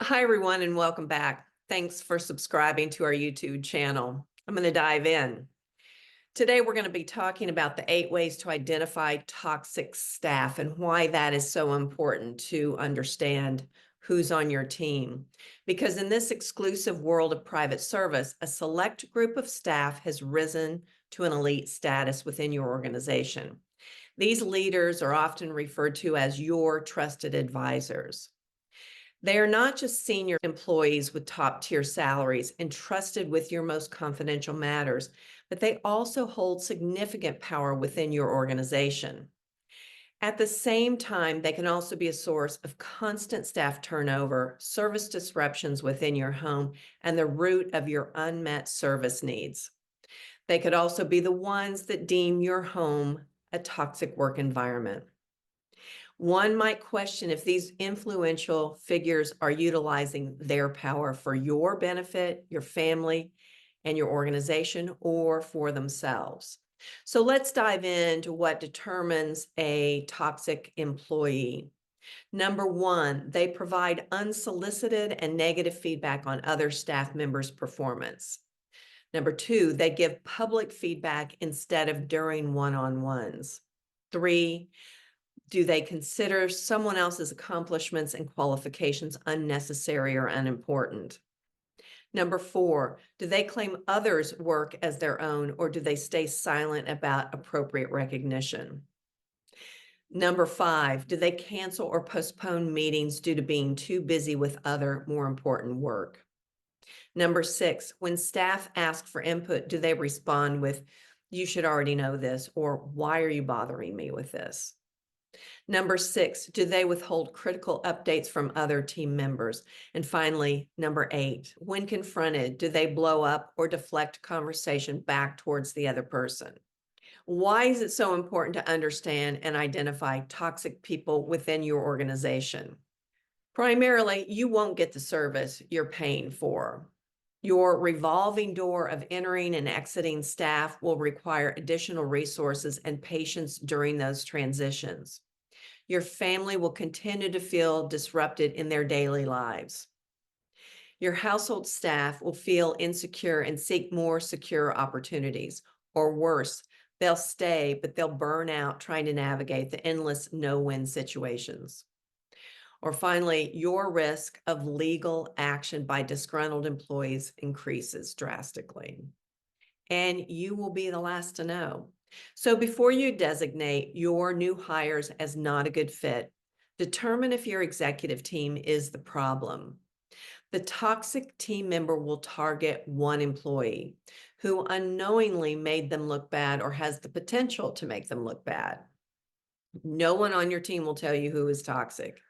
Hi, everyone, and welcome back. Thanks for subscribing to our YouTube channel. I'm going to dive in. Today, we're going to be talking about the 8 ways to identify toxic staff and why that is so important to understand who's on your team. Because in this exclusive world of private service, a select group of staff has risen to an elite status within your organization. These leaders are often referred to as your trusted advisors. They are not just senior employees with top-tier salaries entrusted with your most confidential matters, but they also hold significant power within your organization. At the same time, they can also be a source of constant staff turnover, service disruptions within your home, and the root of your unmet service needs. They could also be the ones that deem your home a toxic work environment. One might question if these influential figures are utilizing their power for your benefit, your family, and your organization, or for themselves. So let's dive into what determines a toxic employee. Number one, they provide unsolicited and negative feedback on other staff members' performance. Number two, they give public feedback instead of during one-on-ones. 3, do they consider someone else's accomplishments and qualifications unnecessary or unimportant? Number 4, do they claim others' work as their own, or do they stay silent about appropriate recognition? Number 5, do they cancel or postpone meetings due to being too busy with other more important work? Number 6, when staff ask for input, do they respond with, "You should already know this," or "Why are you bothering me with this?" Number 6, do they withhold critical updates from other team members? And finally, number 8, when confronted, do they blow up or deflect conversation back towards the other person? Why is it so important to understand and identify toxic people within your organization? Primarily, you won't get the service you're paying for. Your revolving door of entering and exiting staff will require additional resources and patience during those transitions. Your family will continue to feel disrupted in their daily lives. Your household staff will feel insecure and seek more secure opportunities, or worse, they'll stay, but they'll burn out trying to navigate the endless no-win situations. Or finally, your risk of legal action by disgruntled employees increases drastically. And you will be the last to know. So before you designate your new hires as not a good fit, determine if your executive team is the problem. The toxic team member will target one employee who unknowingly made them look bad or has the potential to make them look bad. No one on your team will tell you who is toxic.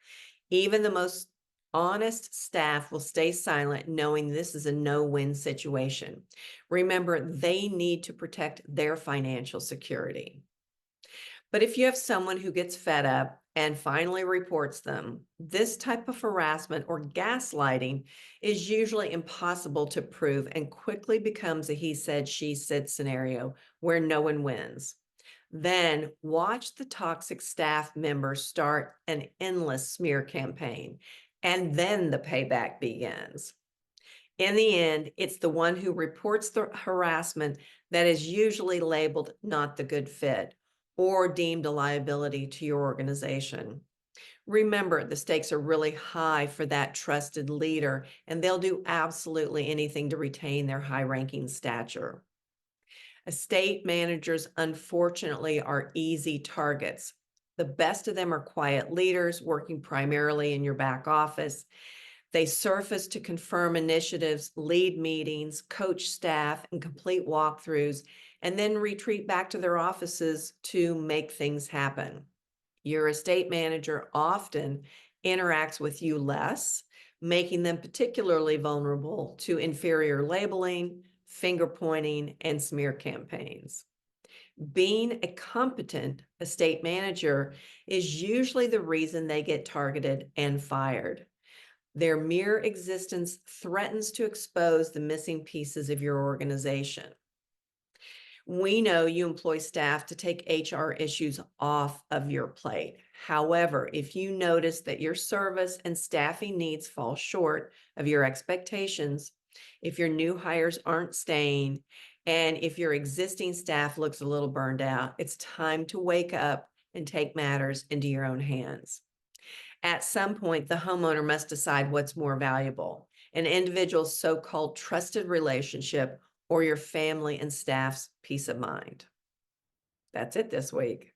Even the most honest staff will stay silent, knowing this is a no-win situation. Remember, they need to protect their financial security. But if you have someone who gets fed up and finally reports them, this type of harassment or gaslighting is usually impossible to prove and quickly becomes a he said, she said scenario where no one wins. Then watch the toxic staff members start an endless smear campaign, and then the payback begins. In the end, it's the one who reports the harassment that is usually labeled not the good fit or deemed a liability to your organization. Remember, the stakes are really high for that trusted leader, and they'll do absolutely anything to retain their high-ranking stature. Estate managers, unfortunately, are easy targets. The best of them are quiet leaders working primarily in your back office. They surface to confirm initiatives, lead meetings, coach staff, and complete walkthroughs, and then retreat back to their offices to make things happen. Your estate manager often interacts with you less, making them particularly vulnerable to inferior labeling, finger pointing, and smear campaigns. Being a competent estate manager is usually the reason they get targeted and fired. Their mere existence threatens to expose the missing pieces of your organization. We know you employ staff to take HR issues off of your plate. However, if you notice that your service and staffing needs fall short of your expectations, if your new hires aren't staying, and if your existing staff looks a little burned out, it's time to wake up and take matters into your own hands. At some point, the homeowner must decide what's more valuable, an individual's so-called trusted relationship or your family and staff's peace of mind. That's it this week.